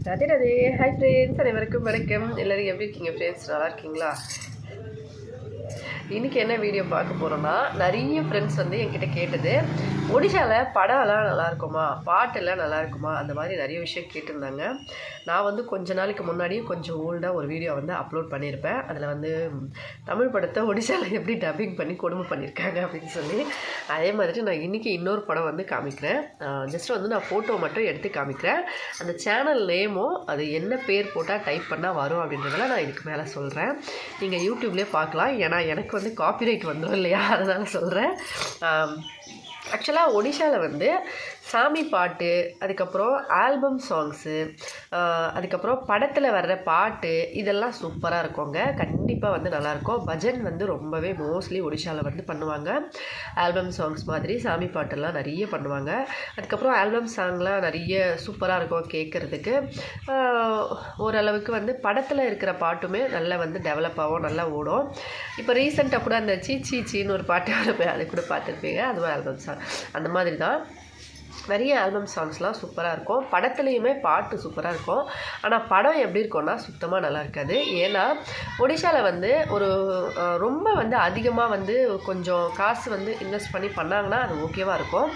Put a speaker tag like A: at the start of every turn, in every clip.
A: Radhe Radhe. Hi friends, அனைவருக்கும் வணக்கம். எல்லோரும் எப்படி இருக்கீங்க ஃப்ரெண்ட்ஸ்? நல்லா இருக்கீங்களா? இன்றைக்கி என்ன வீடியோ பார்க்க போகிறோன்னா, நிறைய ஃப்ரெண்ட்ஸ் வந்து என்கிட்ட கேட்டது, ஒடிஷாவில் படம்லாம் நல்லாயிருக்குமா, பாட்டெல்லாம் நல்லாயிருக்குமா, அந்த மாதிரி நிறைய விஷயம் கேட்டிருந்தாங்க. நான் வந்து கொஞ்ச நாளைக்கு முன்னாடியே கொஞ்சம் ஓல்டாக ஒரு வீடியோ வந்து அப்லோட் பண்ணியிருப்பேன். அதில் வந்து தமிழ் படத்தை ஒடிஷாவில் எப்படி டப்பிங் பண்ணி கொடுமை பண்ணியிருக்காங்க அப்படின்னு சொல்லி, அதே மாதிரி நான் இன்றைக்கி இன்னொரு படம் வந்து காமிக்கிறேன். ஜஸ்ட் வந்து நான் ஃபோட்டோ மட்டும் எடுத்து காமிக்கிறேன். அந்த சேனல் நேமும் அது என்ன பேர் போட்டால் டைப் பண்ணால் வரும் அப்படின்றதெல்லாம் நான் இதுக்கு மேலே சொல்கிறேன். நீங்கள் யூடியூப்லேயே பார்க்கலாம். ஏன்னா எனக்கு வந்து காப்பிரைட் வந்துடும் இல்லையா, அதனால் சொல்கிறேன். ஆக்சுவலாக ஒடிஷாவில் வந்து சாமி பாட்டு, அதுக்கப்புறம் ஆல்பம் சாங்ஸு, அதுக்கப்புறம் படத்தில் வர்ற பாட்டு, இதெல்லாம் சூப்பராக இருக்குங்க. கண்டிப்பாக வந்து நல்லாயிருக்கும். பஜன் வந்து ரொம்பவே மோஸ்ட்லி ஒடிஷாவில் வந்து பண்ணுவாங்க. ஆல்பம் சாங்ஸ் மாதிரி சாமி பாட்டெல்லாம் நிறைய பண்ணுவாங்க. அதுக்கப்புறம் ஆல்பம் சாங்லாம் நிறைய சூப்பராக இருக்கும் கேட்குறதுக்கு. ஓரளவுக்கு வந்து படத்தில் இருக்கிற பாட்டுமே நல்லா வந்து டெவலப் ஆகும், நல்லா ஓடும். இப்போ ரீசெண்டாக கூட அந்த சீச்சின்னு ஒரு பாட்டு அது கூட பார்த்துருப்பீங்க. அதுவும் ஆல்பம் சாங் அந்த மாதிரி தான். நிறைய ஆல்பம் சாங்ஸ்லாம் சூப்பராக இருக்கும். படத்துலேயுமே பாட்டு சூப்பராக இருக்கும். ஆனால் படம் எப்படி இருக்கும்னா சுத்தமாக நல்லா இருக்காது. ஏன்னா ஒடிஷாவில் வந்து ஒரு ரொம்ப வந்து அதிகமாக வந்து கொஞ்சம் காசு வந்து இன்வெஸ்ட் பண்ணி பண்ணாங்கன்னா அது ஓகேவாக இருக்கும்.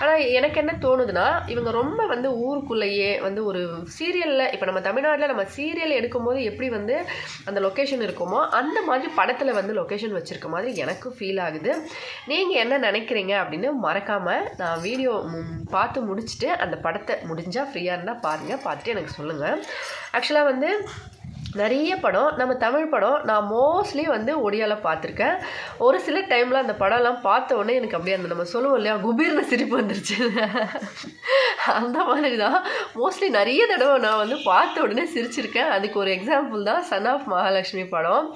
A: ஆனால் எனக்கு என்ன தோணுதுன்னா, இவங்க ரொம்ப வந்து ஊருக்குள்ளேயே வந்து ஒரு சீரியலில், இப்போ நம்ம தமிழ்நாட்டில் நம்ம சீரியல் எடுக்கும்போது எப்படி வந்து அந்த லொக்கேஷன் இருக்குமோ அந்த மாதிரி படத்தில் வந்து லொக்கேஷன் வச்சுருக்க மாதிரி எனக்கு ஃபீல் ஆகுது. நீங்கள் என்ன நினைக்கிறீங்க அப்படின்னு மறக்காமல் நான் வீடியோ பார்த்து முடிச்சுட்டு அந்த படத்தை முடிஞ்சால் ஃப்ரீயாக இருந்தால் பாருங்கள், பார்த்துட்டு எனக்கு சொல்லுங்கள். ஆக்சுவலாக வந்து நிறைய படம், நம்ம தமிழ் படம் நான் மோஸ்ட்லி வந்து ஒடியாவில் பார்த்துருக்கேன். ஒரு சில டைமில் அந்த படம்லாம் பார்த்த உடனே எனக்கு அப்படியே அந்த நம்ம சொல்லுவோம் இல்லையா, குபீர்னு சிரிப்பு வந்துருச்சு. அந்த மாதிரி தான் மோஸ்ட்லி நிறைய தடவை நான் வந்து பார்த்த உடனே சிரிச்சிருக்கேன். அதுக்கு ஒரு எக்ஸாம்பிள் தான் சன் ஆஃப் மகாலட்சுமி படம்.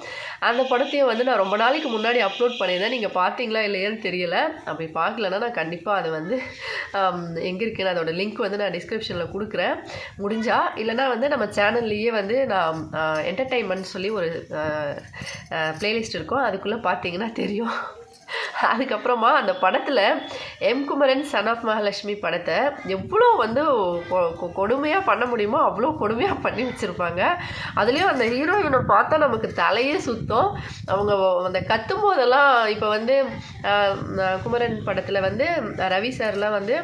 A: அந்த படத்தையும் வந்து நான் ரொம்ப நாளைக்கு முன்னாடி அப்லோட் பண்ணியிருந்தேன். நீங்கள் பார்த்தீங்களா இல்லையான்னு தெரியல. அப்படி பார்க்கலன்னா நான் கண்டிப்பாக அதை வந்து எங்கே இருக்குன்னு அதோட லிங்க் வந்து நான் டிஸ்கிரிப்ஷனில் கொடுக்குறேன் முடிஞ்சா. இல்லைனா வந்து நம்ம சேனல்லையே வந்து நான் என்டர்டெயின்மெண்ட் சொல்லி ஒரு பிளேலிஸ்ட் இருக்கும், அதுக்குள்ளே பார்த்தீங்கன்னா தெரியும். அதுக்கப்புறமா அந்த படத்தில் M Kumaran son of Mahalakshmi படத்தை எவ்வளோ வந்து கொடுமையாக பண்ண முடியுமோ அவ்வளோ கொடுமையாக பண்ணி வச்சுருப்பாங்க. அதுலேயும் அந்த ஹீரோயினை பார்த்தா நமக்கு தலையே சுத்தம். அவங்க அந்த கத்தும் போதெல்லாம், இப்போ வந்து குமரன் படத்தில் வந்து ரவி சார்லாம் வந்து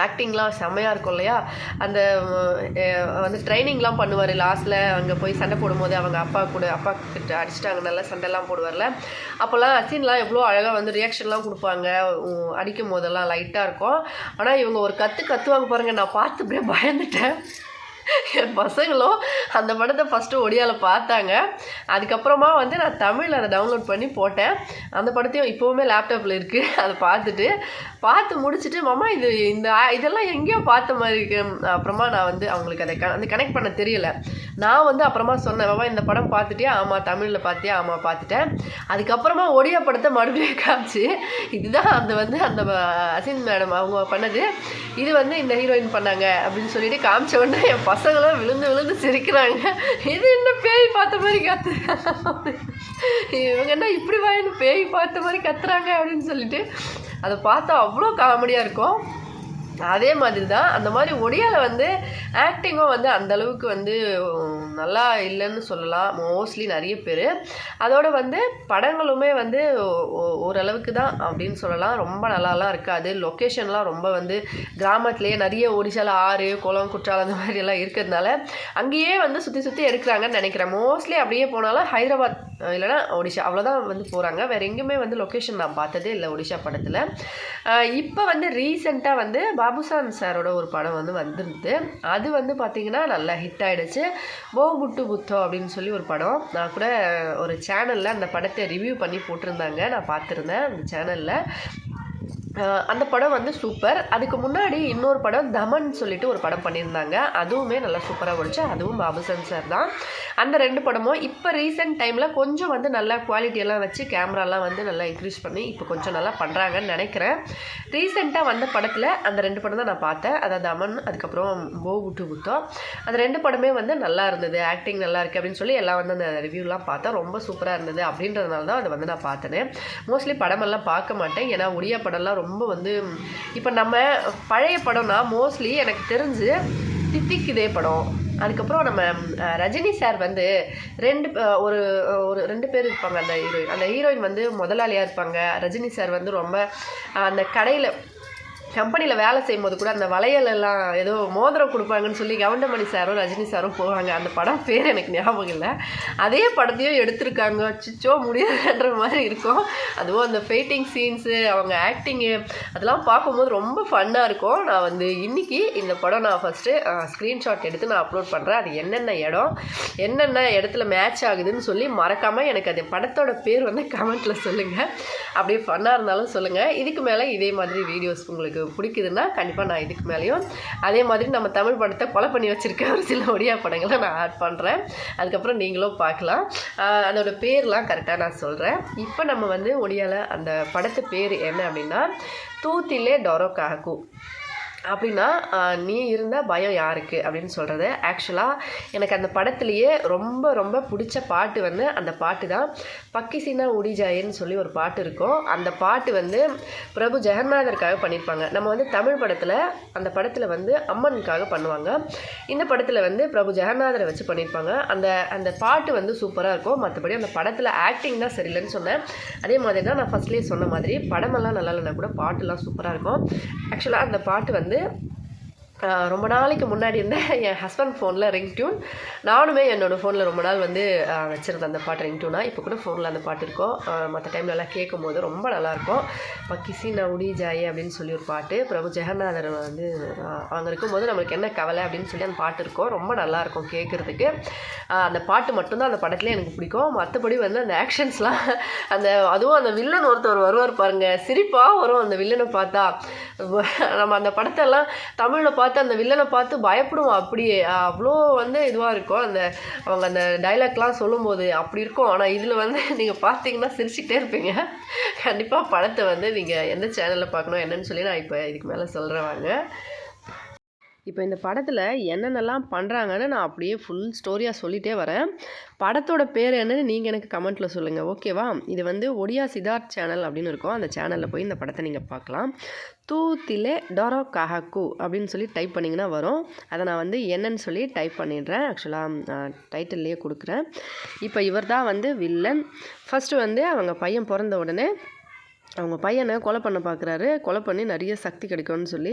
A: ஆக்டிங்லாம் செம்மையாக இருக்கும் இல்லையா. அந்த வந்து ட்ரைனிங்லாம் பண்ணுவார். லாஸ்ட்டில் அங்கே போய் சண்டை போடும்போது அவங்க அப்பா கிட்ட அடிச்சிட்டாங்க, நல்லா சண்டைலாம் போடுவார்ல. அப்போல்லாம் அசின்லாம் எவ்வளோ அழகாக வந்து ரியாக்ஷன்லாம் கொடுப்பாங்க அடிக்கும் போதெல்லாம், லைட்டாக இருக்கும். ஆனால் இவங்க ஒரு கத்துவாங்க பாருங்கள், நான் பார்த்து அப்படியே பயந்துட்டேன். என் பசங்களும் அந்த படத்தை ஃபஸ்ட்டு ஒடியாவில் பார்த்தாங்க. அதுக்கப்புறமா வந்து நான் தமிழில் அதை டவுன்லோட் பண்ணி போட்டேன். அந்த படத்தையும் இப்போவுமே லேப்டாப்பில் இருக்குது. அதை பார்த்து முடிச்சுட்டு, மாமா இதெல்லாம் எங்கேயோ பார்த்த மாதிரி இருக்கு. அப்புறமா நான் வந்து அவங்களுக்கு அதை கனெக்ட் பண்ண தெரியலை. நான் வந்து அப்புறமா சொன்னேன், மாமா இந்த படம் பார்த்துட்டியா? ஆமாம். தமிழில் பார்த்தியா? ஆமாம் பார்த்துட்டேன். அதுக்கப்புறமா ஒடியா படத்தை மறுபடியும் காமிச்சு, இதுதான் அந்த அசின் மேடம் அவங்க பண்ணது, இது வந்து இந்த ஹீரோயின் பண்ணாங்க அப்படின்னு சொல்லிட்டு காமிச்ச உடனே என் பசங்களாம் விழுந்து சிரிக்கிறாங்க. இது என்ன பேய் பார்த்த மாதிரி கத்துறாங்க, இவங்க என்ன இப்படி வாயின்னு பேய் பார்த்த மாதிரி கத்துறாங்க அப்படின்னு சொல்லிட்டு அதை பார்த்தா அவ்வளோ காமெடியாக இருக்கும். அதே மாதிரி தான் அந்த மாதிரி ஒடியாவில் வந்து ஆக்டிங்கும் வந்து அந்தளவுக்கு வந்து நல்லா இல்லைன்னு சொல்லலாம் மோஸ்ட்லி நிறைய பேர். அதோடு வந்து படங்களுமே வந்து ஓரளவுக்கு தான் அப்படின்னு சொல்லலாம். ரொம்ப நல்லாலாம் இருக்காது. லொக்கேஷன்லாம் ரொம்ப வந்து கிராமத்துலேயே நிறைய ஒடிஷாவில் ஆறு குளம் குற்றாலம் அந்த மாதிரியெல்லாம் இருக்கிறதுனால அங்கேயே வந்து சுற்றி எடுக்கிறாங்கன்னு நினைக்கிறேன். மோஸ்ட்லி அப்படியே போனாலும் ஹைதராபாத் இல்லைனா ஒடிஷா அவ்வளோதான் வந்து போகிறாங்க. வேறு எங்கேயுமே வந்து லொக்கேஷன் நான் பார்த்ததே இல்லை ஒடிஷா படத்தில். இப்போ வந்து ரீசெண்டாக வந்து பாபுசான் சாரோட ஒரு படம் வந்து வந்திருந்தது. அது வந்து பார்த்திங்கன்னா நல்லா ஹிட் ஆகிடுச்சு. போகுட்டு புத்தோ அப்படின்னு சொல்லி ஒரு படம். நான் கூட ஒரு சேனலில் அந்த படத்தை ரிவ்யூ பண்ணி போட்டிருந்தாங்க, நான் பார்த்துருந்தேன் அந்த சேனலில். அந்த படம் வந்து சூப்பர். அதுக்கு முன்னாடி இன்னொரு படம் தமன் சொல்லிட்டு ஒரு படம் பண்ணியிருந்தாங்க, அதுவுமே நல்லா சூப்பராக ஓடிச்சு. அதுவும் பாபுசான் சார் தான். அந்த ரெண்டு படமும் இப்போ ரீசெண்ட் டைமில் கொஞ்சம் வந்து நல்லா குவாலிட்டியெல்லாம் வச்சு கேமராலாம் வந்து நல்லா இன்க்ரீஸ் பண்ணி இப்போ கொஞ்சம் நல்லா பண்ணுறாங்கன்னு நினைக்கிறேன். ரீசெண்டாக வந்த படத்தில் அந்த ரெண்டு படம் தான் நான் பார்த்தேன், அதாவது தமன், அதுக்கப்புறம் போகுட்டு புத்தோ. அந்த ரெண்டு படமே வந்து நல்லா இருந்தது, ஆக்டிங் நல்லா இருக்குது அப்படின்னு சொல்லி எல்லாம் வந்து அந்த ரிவ்யூலாம் பார்த்தா ரொம்ப சூப்பராக இருந்தது. அப்படின்றதுனால தான் அதை வந்து நான் பார்த்தேன். மோஸ்ட்லி படமெல்லாம் பார்க்க மாட்டேன், ஏன்னா ஒடியா படம்லாம் ரொம்ப வந்து இப்போ நம்ம பழைய படம்னா மோஸ்ட்லி எனக்கு தெரிஞ்சு தித்திக்குதே படம், அதுக்கப்புறம் நம்ம ரஜினி சார் வந்து ஒரு ஒரு 2 பேர் இருப்பாங்க. அந்த ஹீரோயின் வந்து முதலாளியாக இருப்பாங்க. ரஜினி சார் வந்து ரொம்ப அந்த கடையில் கம்பெனியில் வேலை செய்யும்போது கூட அந்த வளையலெல்லாம் ஏதோ மோதிரம் கொடுப்பாங்கன்னு சொல்லி கவுண்டமணி சாரும் ரஜினி சாரும் போவாங்க. அந்த படம் பேர் எனக்கு ஞாபகம் இல்லை. அதே படத்தையும் எடுத்திருக்காங்க. சிச்சோ முடியாதுன்ற மாதிரி இருக்கும். அதுவும் அந்த ஃபைட்டிங் சீன்ஸு, அவங்க ஆக்டிங்கு அதெல்லாம் பார்க்கும்போது ரொம்ப ஃபன்னாக இருக்கும். நான் வந்து இன்றைக்கி இந்த படம் நான் ஃபஸ்ட்டு ஸ்க்ரீன்ஷாட் எடுத்து நான் அப்லோட் பண்ணுறேன். அது என்னென்ன இடத்துல மேட்ச் ஆகுதுன்னு சொல்லி மறக்காமல் எனக்கு அது படத்தோட பேர் வந்து கமெண்ட்டில் சொல்லுங்கள். அப்படியே ஃபன்னாக இருந்தாலும் சொல்லுங்கள். இதுக்கு மேலே இதே மாதிரி வீடியோஸ் உங்களுக்கு பிடிக்குதுன்னா கண்டிப்பாக நான் இதுக்கு மேலேயும் அதே மாதிரி நம்ம தமிழ் படத்தை கொலை பண்ணி வச்சுருக்க ஒரு சில ஒடியா படங்களை நான் ஆட் பண்ணுறேன். அதுக்கப்புறம் நீங்களும் பார்க்கலாம். அதோட பேர்லாம் கரெக்டாக நான் சொல்கிறேன். இப்போ நம்ம வந்து ஒடியாவில் அந்த படத்து பேர் என்ன அப்படின்னா தூத்திலே டொரோ காகு அப்படின்னா நீ இருந்த பயம் யாருக்கு அப்படின்னு சொல்கிறது. ஆக்சுவலாக எனக்கு அந்த படத்துலேயே ரொம்ப ரொம்ப பிடிச்ச பாட்டு வந்து அந்த பாட்டு தான். பக்கிசினா உடிஜாயின்னு சொல்லி ஒரு பாட்டு இருக்கும். அந்த பாட்டு வந்து பிரபு ஜெகநாதருக்காக பண்ணியிருப்பாங்க. நம்ம வந்து தமிழ் படத்தில் அந்த படத்தில் வந்து அம்மனுக்காக பண்ணுவாங்க. இந்த படத்தில் வந்து பிரபு ஜெகநாதரை வச்சு பண்ணியிருப்பாங்க. அந்த பாட்டு வந்து சூப்பராக இருக்கும். மற்றபடி அந்த படத்தில் ஆக்டிங் தான் சரியில்லைன்னு சொன்னேன். அதே மாதிரி தான் நான் ஃபஸ்ட்லேயே சொன்ன மாதிரி படமெல்லாம் நல்லா இல்லைன்னா கூட பாட்டுலாம் சூப்பராக இருக்கும். ஆக்சுவலாக அந்த பாட்டு வந்து ரொம்ப நாளைக்கு முன்னாடி இருந்த என் ஹஸ்பண்ட் ஃபோனில் ரிங்டியூன். நானுமே என்னோடய ஃபோனில் ரொம்ப நாள் வந்து வச்சுருந்தேன் அந்த பாட்டு ரிங்டியூனாக. இப்போ கூட ஃபோனில் அந்த பாட்டு இருக்கும். மற்ற டைம்லலாம் கேட்கும் போது ரொம்ப நல்லாயிருக்கும். பக்கிசி நவுடி ஜாயே அப்படின்னு சொல்லி ஒரு பாட்டு பிரபு ஜெகநாதர் வந்து அவங்க இருக்கும்போது நம்மளுக்கு என்ன கவலை அப்படின்னு சொல்லி அந்த பாட்டு இருக்கும். ரொம்ப நல்லாயிருக்கும் கேட்குறதுக்கு. அந்த பாட்டு மட்டும்தான் அந்த படத்துலேயே எனக்கு பிடிக்கும். மற்றபடி வந்து அந்த ஆக்ஷன்ஸ்லாம் அதுவும் அந்த வில்லன் ஒருத்தர் வருவார் பாருங்கள், சிரிப்பாக வரும் அந்த வில்லனை பார்த்தா. நம்ம அந்த படத்தெல்லாம் தமிழில் பார்த்து அந்த வில்லனை பார்த்து பயப்படுவோம். அப்படியே அவ்வளோ வந்து இதுவாக இருக்கும். அவங்க அந்த டைலாக்லாம் சொல்லும்போது அப்படி இருக்கும். ஆனால் இதில் வந்து நீங்கள் பார்த்தீங்கன்னா சிரிச்சுக்கிட்டே இருப்பீங்க. கண்டிப்பாக படத்தை வந்து நீங்கள் எந்த சேனலில் பார்க்கணும் என்னன்னு சொல்லி நான் இப்போ இதுக்கு மேலே சொல்கிறேன் வாங்க. இப்போ இந்த படத்தில் என்னென்னலாம் பண்ணுறாங்கன்னு நான் அப்படியே ஃபுல் ஸ்டோரியாக சொல்லிகிட்டே வரேன். படத்தோட பேர் என்னன்னு நீங்கள் எனக்கு கமெண்ட்டில் சொல்லுங்கள், ஓகேவா? இது வந்து ஒடியா சித்தார்த் சேனல் அப்படின்னு இருக்கும். அந்த சேனலில் போய் இந்த படத்தை நீங்கள் பார்க்கலாம். தூத்திலே டொரோ காகு அப்படின்னு சொல்லி டைப் பண்ணிங்கன்னா வரும். அதை நான் வந்து என்னன்னு சொல்லி டைப் பண்ணிடுறேன். ஆக்சுவலாக டைட்டில்லையே கொடுக்குறேன். இப்போ இவர் தான் வந்து வில்லன். ஃபஸ்ட்டு வந்து அவங்க பையன் பிறந்த உடனே அவங்க பையனை கொலை பண்ண பார்க்குறாரு. கொலை பண்ணி நிறைய சக்தி கிடைக்கும்னு சொல்லி,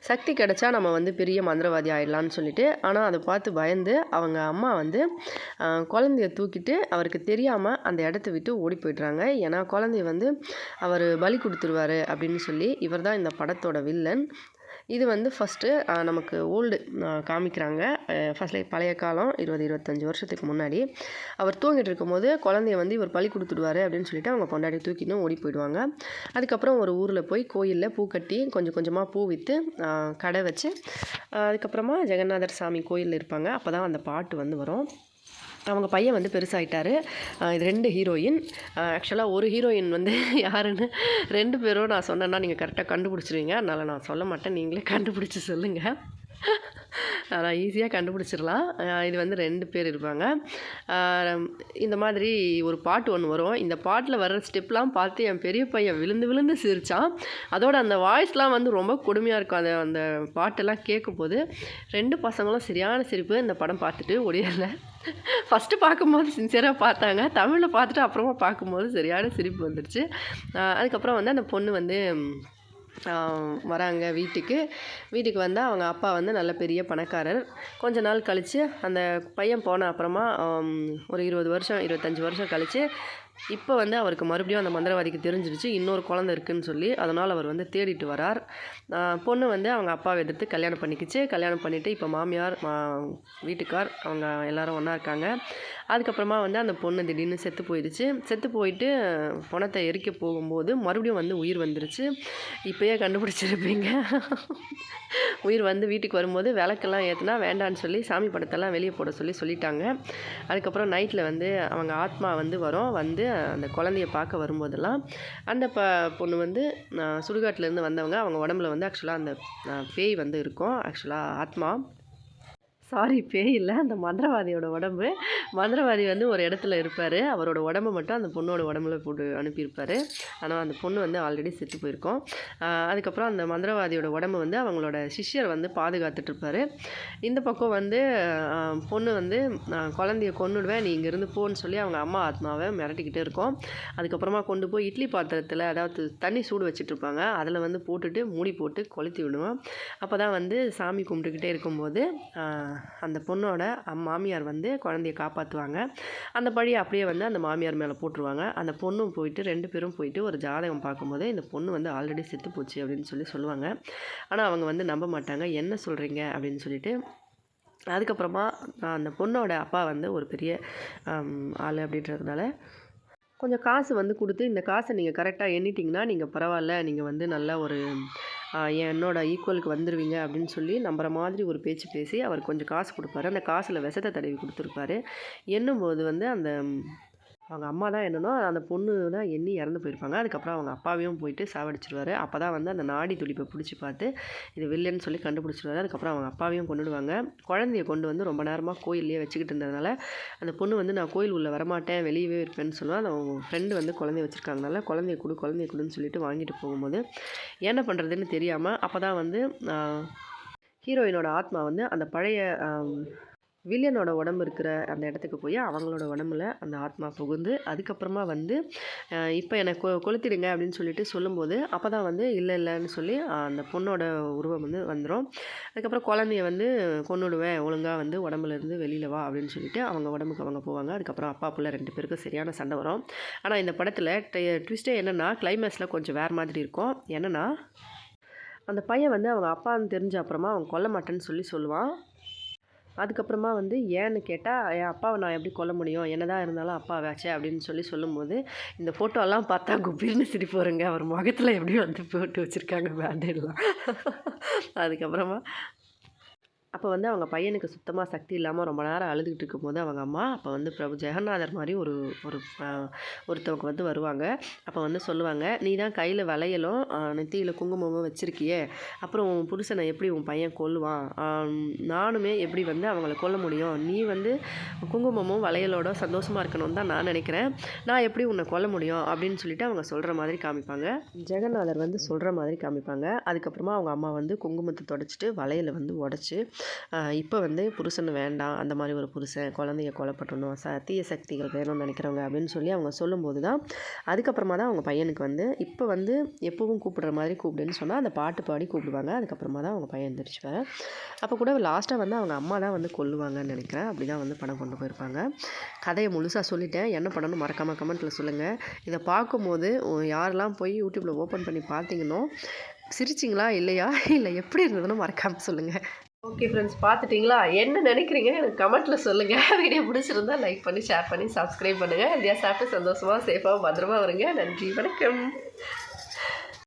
A: சக்தி கிடைச்சா நம்ம வந்து பெரிய மந்திரவாதி ஆகிடலான்னு சொல்லிட்டு, ஆனால் அதை பார்த்து பயந்து அவங்க அம்மா வந்து குழந்தைய தூக்கிட்டு அவருக்கு தெரியாமல் அந்த இடத்த விட்டு ஓடி போய்ட்றாங்க. ஏன்னா குழந்தைய வந்து அவர் பலி கொடுத்துருவாரு அப்படின்னு சொல்லி. இவர் தான் இந்த படத்தோட வில்லன். இது வந்து ஃபஸ்ட்டு நமக்கு ஓல்டு காமிக்கிறாங்க. பழைய காலம் 20-25 வருஷத்துக்கு முன்னாடி அவர் தூங்கிட்டு இருக்கும்போது குழந்தைய வந்து இவர் பலி கொடுத்துடுவார் அப்படின்னு சொல்லிட்டு அவங்க பொண்டாட்டி தூக்கின்னு ஓடி போயிடுவாங்க. அதுக்கப்புறம் ஒரு ஊரில் போய் கோயிலில் பூ கட்டி கொஞ்சம் கொஞ்சமாக பூ விற்று கடை வச்சு அதுக்கப்புறமா ஜெகநாதர் சாமி கோயிலில் இருப்பாங்க. அப்போ தான் அந்த பாட்டு வந்து வரும். அவங்க பையன் வந்து பெருசாகிட்டார். இது 2 ஹீரோயின். ஆக்சுவலாக ஒரு ஹீரோயின் வந்து யாருன்னு 2 பேரும் நான் சொன்னேன்னா நீங்கள் கரெக்டாக கண்டுபிடிச்சிருவீங்க. அதனால் நான் சொல்ல மாட்டேன், நீங்களே கண்டுபிடிச்சி சொல்லுங்கள். நான் ஈஸியாக கண்டுபிடிச்சிடலாம். இது வந்து 2 பேர் இருப்பாங்க. இந்த மாதிரி ஒரு பாட்டு ஒன்று வரும். இந்த பாட்டில் வர்ற ஸ்டெப்லாம் பார்த்து என் பெரிய பையன் விழுந்து சிரித்தான். அதோட அந்த வாய்ஸ்லாம் வந்து ரொம்ப கொடுமையாக இருக்கும். அந்த பாட்டெல்லாம் கேட்கும்போது 2 பசங்களும் சரியான சிரிப்பு. இந்த படம் பார்த்துட்டு ஒடியல ஃபஸ்ட்டு பார்க்கும்போது சின்சியராக பார்த்தாங்க. தமிழில் பார்த்துட்டு அப்புறமா பார்க்கும்போது சரியான சிரிப்பு வந்துடுச்சு. அதுக்கப்புறம் வந்து அந்த பொண்ணு வந்து வராங்க வீட்டுக்கு வந்தால் அவங்க அப்பா வந்து நல்ல பெரிய பணக்காரர். கொஞ்ச நாள் கழித்து அந்த பையன் போன அப்புறமா ஒரு 25 வருஷம் கழித்து இப்போ வந்து அவருக்கு மறுபடியும் அந்த மந்திரவாதிக்கு தெரிஞ்சிருச்சு இன்னொரு குழந்தை இருக்குதுன்னு சொல்லி. அதனால் அவர் வந்து தேடிட்டு வரார். பொண்ணு வந்து அவங்க அப்பாவை எதிர்த்து கல்யாணம் பண்ணிக்கிச்சு. கல்யாணம் பண்ணிவிட்டு இப்போ மாமியார் வீட்டுக்கார் அவங்க எல்லோரும் ஒன்றா இருக்காங்க. அதுக்கப்புறமா வந்து அந்த பொண்ணு திடீர்னு செத்து போயிட்டு பணத்தை எரிக்க போகும்போது மறுபடியும் வந்து உயிர் வந்துருச்சு. இப்போயே கண்டுபிடிச்சிருப்பீங்க. உயிர் வந்து வீட்டுக்கு வரும்போது விளக்கெல்லாம் ஏற்றுனா வேண்டான்னு சொல்லி சாமி படத்தெல்லாம் வெளியே போட சொல்லிட்டாங்க. அதுக்கப்புறம் நைட்டில் வந்து அவங்க ஆத்மா வந்து வந்து அந்த குழந்தைய பார்க்க வரும்போதெல்லாம் அந்த பொண்ணு வந்து சுடுகாட்டிலேருந்து வந்தவங்க அவங்க உடம்புல வந்து ஆக்சுவலாக அந்த பேய் வந்து இருக்கும். ஆக்சுவலாக ஆத்மா பேய் இல்லை, அந்த மந்திரவாதியோட உடம்பு மந்திரவாதி வந்து ஒரு இடத்துல இருப்பார். அவரோட உடம்பை மட்டும் அந்த பொண்ணோட உடம்புல போட்டு அனுப்பியிருப்பார். ஆனால் அந்த பொண்ணு வந்து ஆல்ரெடி செத்து போயிருக்கோம். அதுக்கப்புறம் அந்த மந்திரவாதியோட உடம்பை வந்து அவங்களோட சிஷ்யர் வந்து பாதுகாத்துட்ருப்பார். இந்த பக்கம் வந்து பொண்ணு வந்து குழந்தைய கொன்னுடுவேன், நீ இங்கேருந்து போன்னு சொல்லி அவங்க அம்மா ஆத்மாவை மிரட்டிக்கிட்டே இருக்கோம். அதுக்கப்புறமா கொண்டு போய் இட்லி பாத்திரத்தில், அதாவது தண்ணி சூடு வச்சுட்ருப்பாங்க, அதில் வந்து போட்டுட்டு மூடி போட்டு கொளுத்தி விடுவோம். அப்போ தான் வந்து சாமி கும்பிட்டுக்கிட்டே இருக்கும்போது அந்த பொண்ணோட மாமியார் வந்து குழந்தைய காப்பாற்றுவாங்க. அந்த பழியை அப்படியே வந்து அந்த மாமியார் மேலே போட்டுருவாங்க. அந்த பொண்ணும் போயிட்டு 2 பேரும் போயிட்டு ஒரு ஜாதகம் பார்க்கும்போது இந்த பொண்ணு வந்து ஆல்ரெடி செத்து போச்சு அப்படின்னு சொல்லுவாங்க. ஆனால் அவங்க வந்து நம்ப மாட்டாங்க. என்ன சொல்கிறீங்க அப்படின்னு சொல்லிட்டு. அதுக்கப்புறமா அந்த பொண்ணோட அப்பா வந்து ஒரு பெரிய ஆள் அப்படின்றதுனால கொஞ்சம் காசு வந்து கொடுத்து, இந்த காசை நீங்கள் கரெக்டாக எண்ணிட்டிங்கன்னா நீங்கள் பரவாயில்ல, நீங்கள் வந்து நல்ல ஒரு என்னோட ஈக்குவலுக்கு வந்துடுவீங்க அப்படின்னு சொல்லி நம்புற மாதிரி ஒரு பேச்சு பேசி அவர் கொஞ்சம் காசு கொடுப்பாரு. அந்த காசில் விஷத்தை தடவி கொடுத்துருப்பாரு. எண்ணும்போது வந்து அந்த அவங்க அம்மா தான் என்னன்னோ அந்த பொண்ணு தான் எண்ணி இறந்து போயிருப்பாங்க. அதுக்கப்புறம் அவங்க அப்பாவையும் போயிட்டு சாவடிச்சிருவாரு. அப்போ தான் வந்து அந்த நாடி துடிப்பை பிடிச்சி பார்த்து இது வில்லன்னு சொல்லி கண்டுபிடிச்சிருவாரு. அதுக்கப்புறம் அவங்க அப்பாவையும் கொண்டுடுவாங்க. குழந்தைய கொண்டு வந்து ரொம்ப நேரமாக கோயிலே வச்சுக்கிட்டு இருந்ததுனால அந்த பொண்ணு வந்து நான் கோயில் உள்ளே வரமாட்டேன், வெளியவே இருப்பேன்னு சொல்லுவாள். அந்த அவங்க ஃப்ரெண்டு வந்து குழந்தைய வச்சுருக்காங்கனால குழந்தைய கொடுன்னு சொல்லிட்டு வாங்கிட்டு போகும்போது என்ன பண்ணுறதுன்னு தெரியாமல் அப்போ தான் வந்து ஹீரோயினோட ஆத்மா வந்து அந்த பழைய வில்லியனோட உடம்பு இருக்கிற அந்த இடத்துக்கு போய் அவங்களோட உடம்புல அந்த ஆத்மா புகுந்து அதுக்கப்புறமா வந்து இப்போ எனக்கு கொளுத்திடுங்க அப்படின்னு சொல்லிட்டு சொல்லும்போது அப்போ தான் வந்து இல்லைன்னு சொல்லி அந்த பொண்ணோட உருவம் வந்து வந்துடும். அதுக்கப்புறம் குழந்தைய வந்து கொன்னுடுவேன், ஒழுங்காக வந்து உடம்புலேருந்து வெளியில் வா அப்படின்னு சொல்லிட்டு அவங்க உடம்புக்கு அவங்க போவாங்க. அதுக்கப்புறம் அப்பா பிள்ளை 2 பேருக்கும் சரியான சண்டை வரும். ஆனால் இந்த படத்தில் ட்விஸ்ட்டே என்னென்னா கிளைமேக்ஸில் கொஞ்சம் வேறு மாதிரி இருக்கும். என்னென்னா அந்த பையன் வந்து அவங்க அப்பான்னு தெரிஞ்ச அப்புறமா அவன் கொல்ல மாட்டேன்னு சொல்லுவான். அதுக்கப்புறமா வந்து ஏன்னு கேட்டால் என் அப்பாவை நான் எப்படி கொல்ல முடியும், என்னதான் இருந்தாலும் அப்பாவாச்சே அப்படின்னு சொல்லும்போது இந்த ஃபோட்டோலாம் பார்த்தா குப்பீர்னு சிரிப்பு வருங்க. அவர் முகத்தில் எப்படி வந்து போட்டு வச்சுருக்காங்க பேண்டெல்லாம். அதுக்கப்புறமா அப்போ வந்து அவங்க பையனுக்கு சுத்தமாக சக்தி இல்லாமல் ரொம்ப நேரம் அழுதுகிட்டு இருக்கும்போது அவங்க அம்மா அப்போ வந்து பிரபு ஜெகநாதர் மாதிரி ஒருத்தவங்க வந்து வருவாங்க. அப்போ வந்து சொல்லுவாங்க, நீ தான் கையில் வளையலும் நெத்தியில் குங்குமமும் வச்சுருக்கியே, அப்புறம் உன் புருஷனை எப்படி உன் பையன் கொல்லுவான், நானுமே எப்படி வந்து அவங்கள கொல்ல முடியும், நீ வந்து குங்குமமும் வளையலோட சந்தோஷமாக இருக்கணும்னு தான் நான் நினைக்கிறேன், நான் எப்படி உன்னை கொல்ல முடியும் அப்படின்னு சொல்லிட்டு அவங்க சொல்கிற மாதிரி காமிப்பாங்க. ஜெகநாதர் வந்து சொல்கிற மாதிரி காமிப்பாங்க. அதுக்கப்புறமா அவங்க அம்மா வந்து குங்குமத்தை தொடச்சிட்டு வளையலை வந்து உடச்சி இப்போ வந்து புருஷன் வேண்டாம், அந்த மாதிரி ஒரு புருஷன் குழந்தைய கொலை பண்ணணும், தீய சக்திகள் வேணும்னு நினைக்கிறவங்க அப்படின்னு சொல்லி அவங்க சொல்லும்போது தான் அதுக்கப்புறமா தான் அவங்க பையனுக்கு வந்து இப்போ வந்து எப்பவும் கூப்பிடுற மாதிரி கூப்பிடுன்னு சொன்னால் அந்த பாட்டு பாடி கூப்பிடுவாங்க. அதுக்கப்புறமா தான் அவங்க பையன் எந்திரிச்சுவார். அப்போ கூட லாஸ்ட்டாக வந்து அவங்க அம்மா தான் வந்து கொல்லுவாங்கன்னு நினைக்கிறேன். அப்படி தான் வந்து படம் கொண்டு போயிருப்பாங்க. கதையை முழுசாக சொல்லிட்டேன். என்ன பண்ணணும் மறக்காமல் கமெண்ட்டில் சொல்லுங்கள். இதை பார்க்கும்போது யாரெல்லாம் போய் யூடியூப்பில் ஓப்பன் பண்ணி பார்த்தீங்கன்னோ சிரிச்சிங்களா இல்லையா, இல்லை எப்படி இருந்ததுன்னு மறக்காமல் சொல்லுங்கள். ஓகே ஃப்ரெண்ட்ஸ், பார்த்துட்டிங்களா? என்ன நினைக்கிறீங்க எனக்கு கமெண்ட்டில் சொல்லுங்கள். வீடியோ பிடிச்சிருந்தா லைக் பண்ணி ஷேர் பண்ணி சப்ஸ்கிரைப் பண்ணுங்கள். இந்தியா சாப்பிட்டு சந்தோஷமாக சேஃபாக பத்திரமா வருங்க. நன்றி, வணக்கம்.